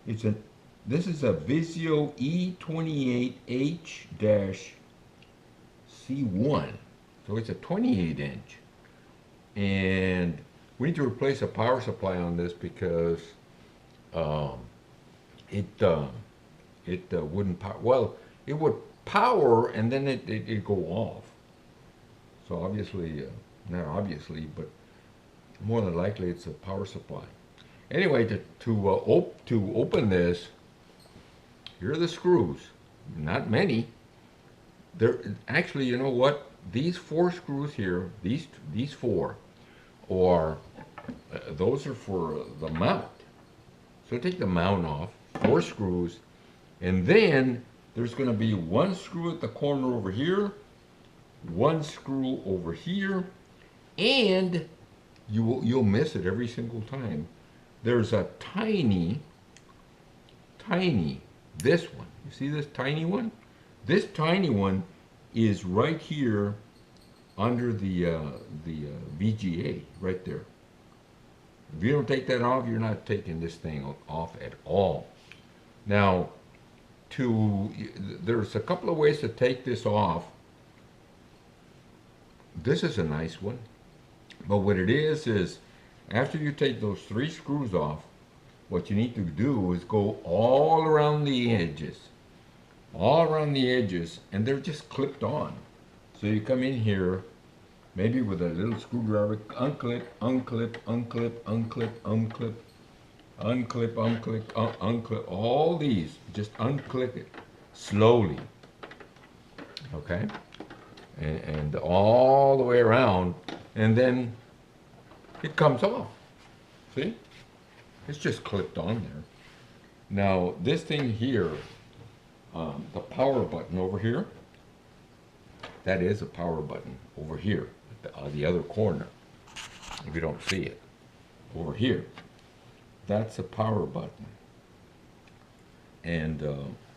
It's a This is a Visio E28H-C1. So it's a 28 inch. And we need to replace a power supply on this because um, it wouldn't power. Well, it would power and then it'd go off. So obviously, not obviously, but more than likely it's a power supply. Anyway, to open this, here are the screws. Not many. There actually, you know what? These four screws here, these four, are those are for the mount. So take the mount off, four screws, and then there's going to be one screw at the corner over here, one screw over here, and you'll miss it every single time. There's a tiny, this one. You see this tiny one? This tiny one is right here under the VGA, right there. If you don't take that off, you're not taking this thing off at all. Now, there's a couple of ways to take this off. This is a nice one, but what it is after you take those three screws off, what you need to do is go all around the edges, and they're just clipped on. So you come in here, maybe with a little screwdriver, unclip, unclip, unclip, unclip, unclip, unclip, unclip, unclip, all these, just unclip it slowly, okay? And all the way around, and then it comes off. See? It's just clipped on there. Now, this thing here, the power button over here, that is a power button over here, at the other corner, if you don't see it. Over here, that's a power button. And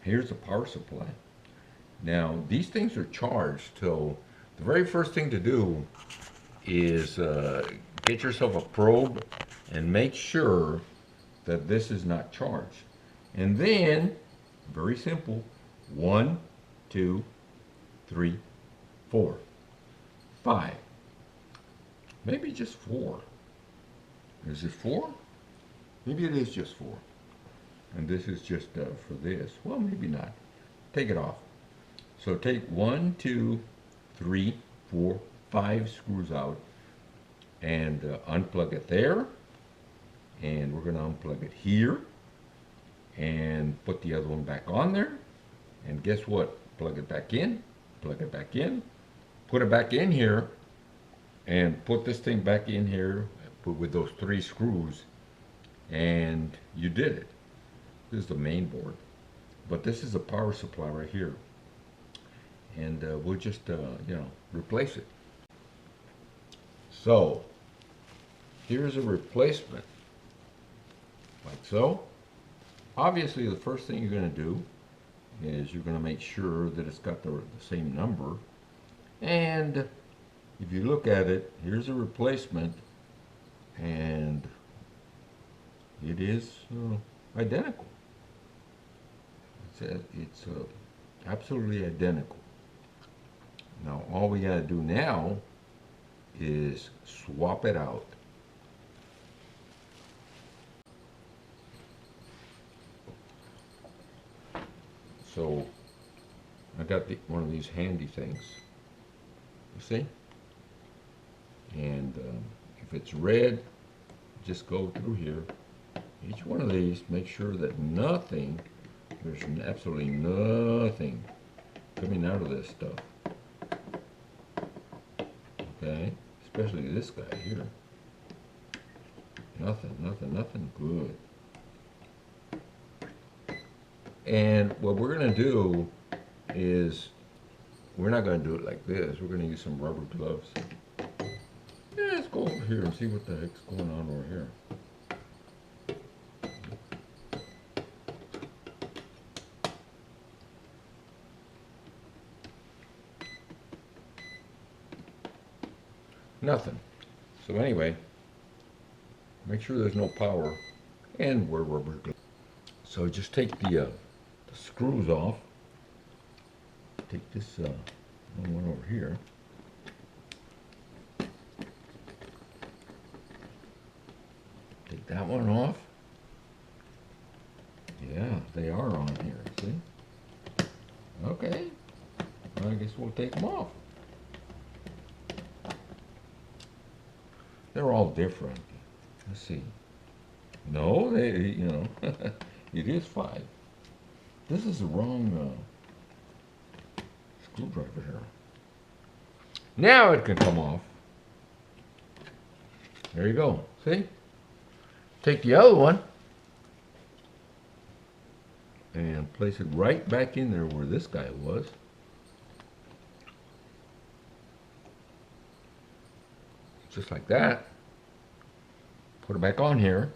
here's a power supply. Now, these things are charged, so the very first thing to do is get yourself a probe and make sure that this is not charged. And then, very simple, 1, 2, 3, 4, 5. Maybe just 4. Is it 4? Maybe it is just 4. And this is just for this. Well, maybe not. Take it off. So take 1, 2, 3, 4, 5 screws out and unplug it there. And we're going to unplug it here and put the other one back on there. And guess what? Plug it back in, put it back in here, and put this thing back in here with those 3 screws, and you did it. This is the main board, but this is a power supply right here, and we'll just replace it. So here's a replacement, like so. Obviously, the first thing you're going to do is you're going to make sure that it's got the same number. And if you look at it, here's a replacement, and it is identical. It's absolutely identical. Now, all we got to do now is swap it out. So I got one of these handy things, you see? And if it's red, just go through here. Each one of these, make sure that there's absolutely nothing coming out of this stuff. Okay? Especially this guy here. Nothing, nothing, nothing. Good. And what we're going to do is, we're not going to do it like this. We're going to use some rubber gloves. Yeah, let's go over here and see what the heck's going on over here. Nothing. So anyway, make sure there's no power and wear rubber gloves. So So just take the screws off. Take this one over here. Take that one off. Yeah, they are on here, see? Okay. I guess we'll take them off. They're all different. Let's see. No, they, you know, it is 5. This is the wrong screwdriver here. Now it can come off. There you go. See? Take the other one and place it right back in there where this guy was. Just like that. Put it back on here.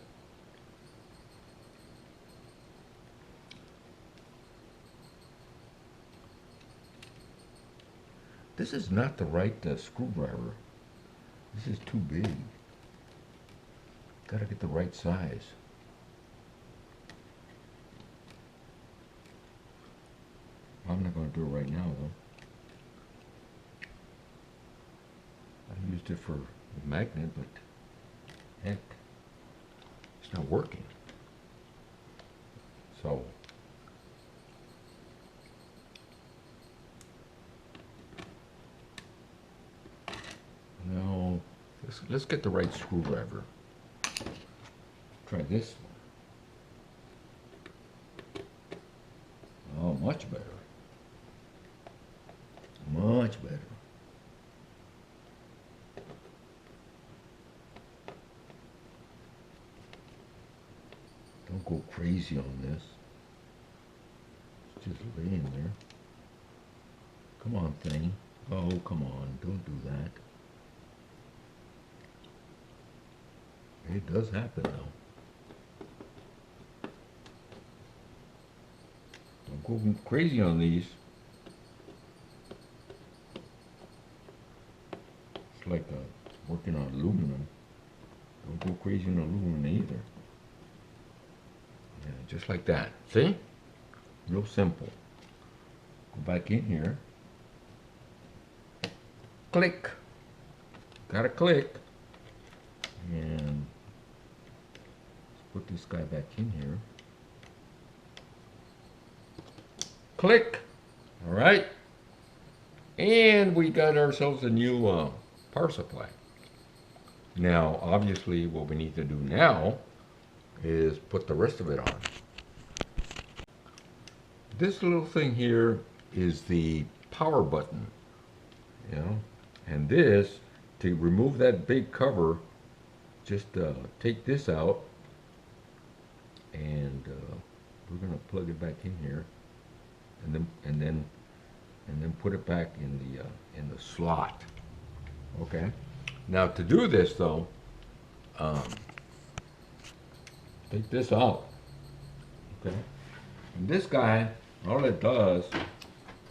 This is not the right screwdriver. This is too big. Gotta get the right size. I'm not gonna do it right now though. I used it for a magnet, but heck, it's not working. So now let's get the right screwdriver. Try this one. Oh, much better. Much better. Don't go crazy on this. It's just laying there. Come on, thing. Oh, come on. Don't do that. It does happen, though. Don't go crazy on these. It's like working on aluminum. Don't go crazy on aluminum either. Yeah, just like that. See? Real simple. Go back in here. Click. Gotta click. And let's put this guy back in here. Click. All right. And we got ourselves a new power supply. Now, obviously, what we need to do now is put the rest of it on. This little thing here is the power button, you know, and this, to remove that big cover, just take this out, and we're going to plug it back in here, and then put it back in the slot. Okay. Now to do this though, take this out. Okay. And this guy, all it does,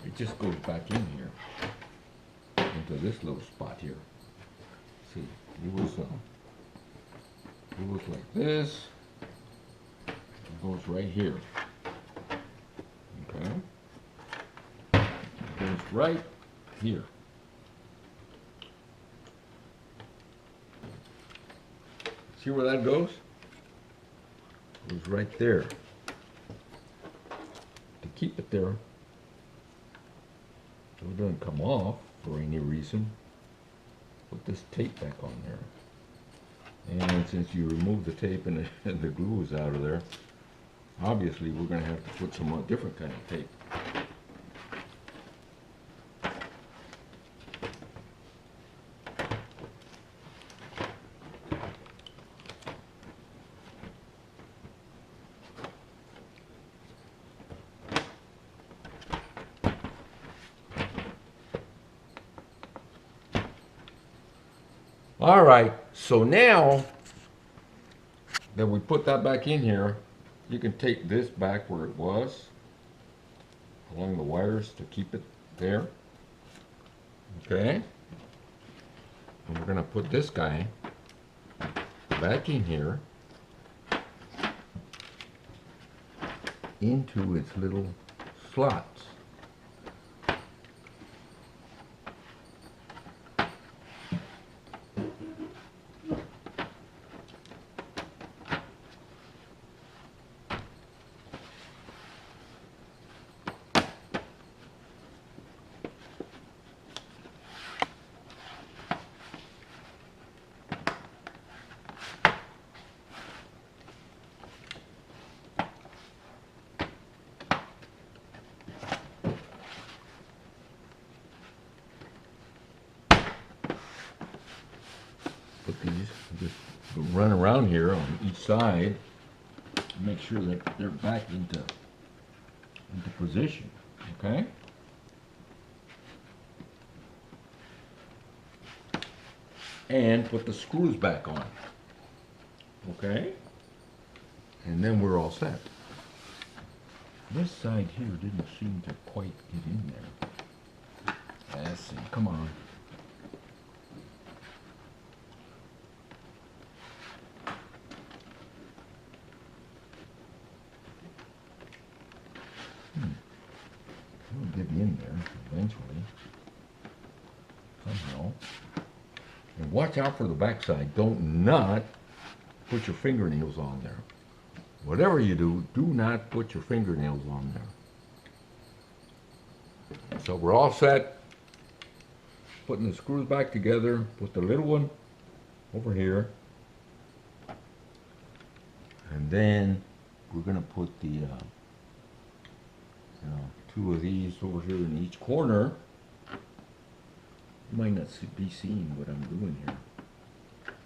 it just goes back in here into this little spot here. See, it was like this. It goes right here. Okay. It goes right here. See where that goes? It goes right there. To keep it there, so it doesn't come off for any reason, put this tape back on there. And since you remove the tape and the glue is out of there, obviously we're going to have to put some different kind of tape. All right, so now that we put that back in here, you can take this back where it was, along the wires to keep it there. Okay? And we're going to put this guy back in here. into its little slots. Put these, just run around here on each side, and make sure that they're back into position, okay? And put the screws back on, okay? And then we're all set. This side here didn't seem to quite get in there. Let's see, come on. It'll get in there eventually, somehow. And watch out for the backside. Don't not put your fingernails on there. Whatever you do, do not put your fingernails on there. So we're all set. Putting the screws back together. Put the little one over here. And then we're going to put the two of these over here in each corner. You might not be seeing what I'm doing here.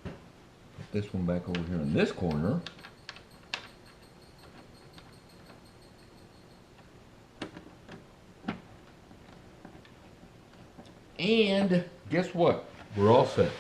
Put this one back over here in this corner. And guess what? We're all set.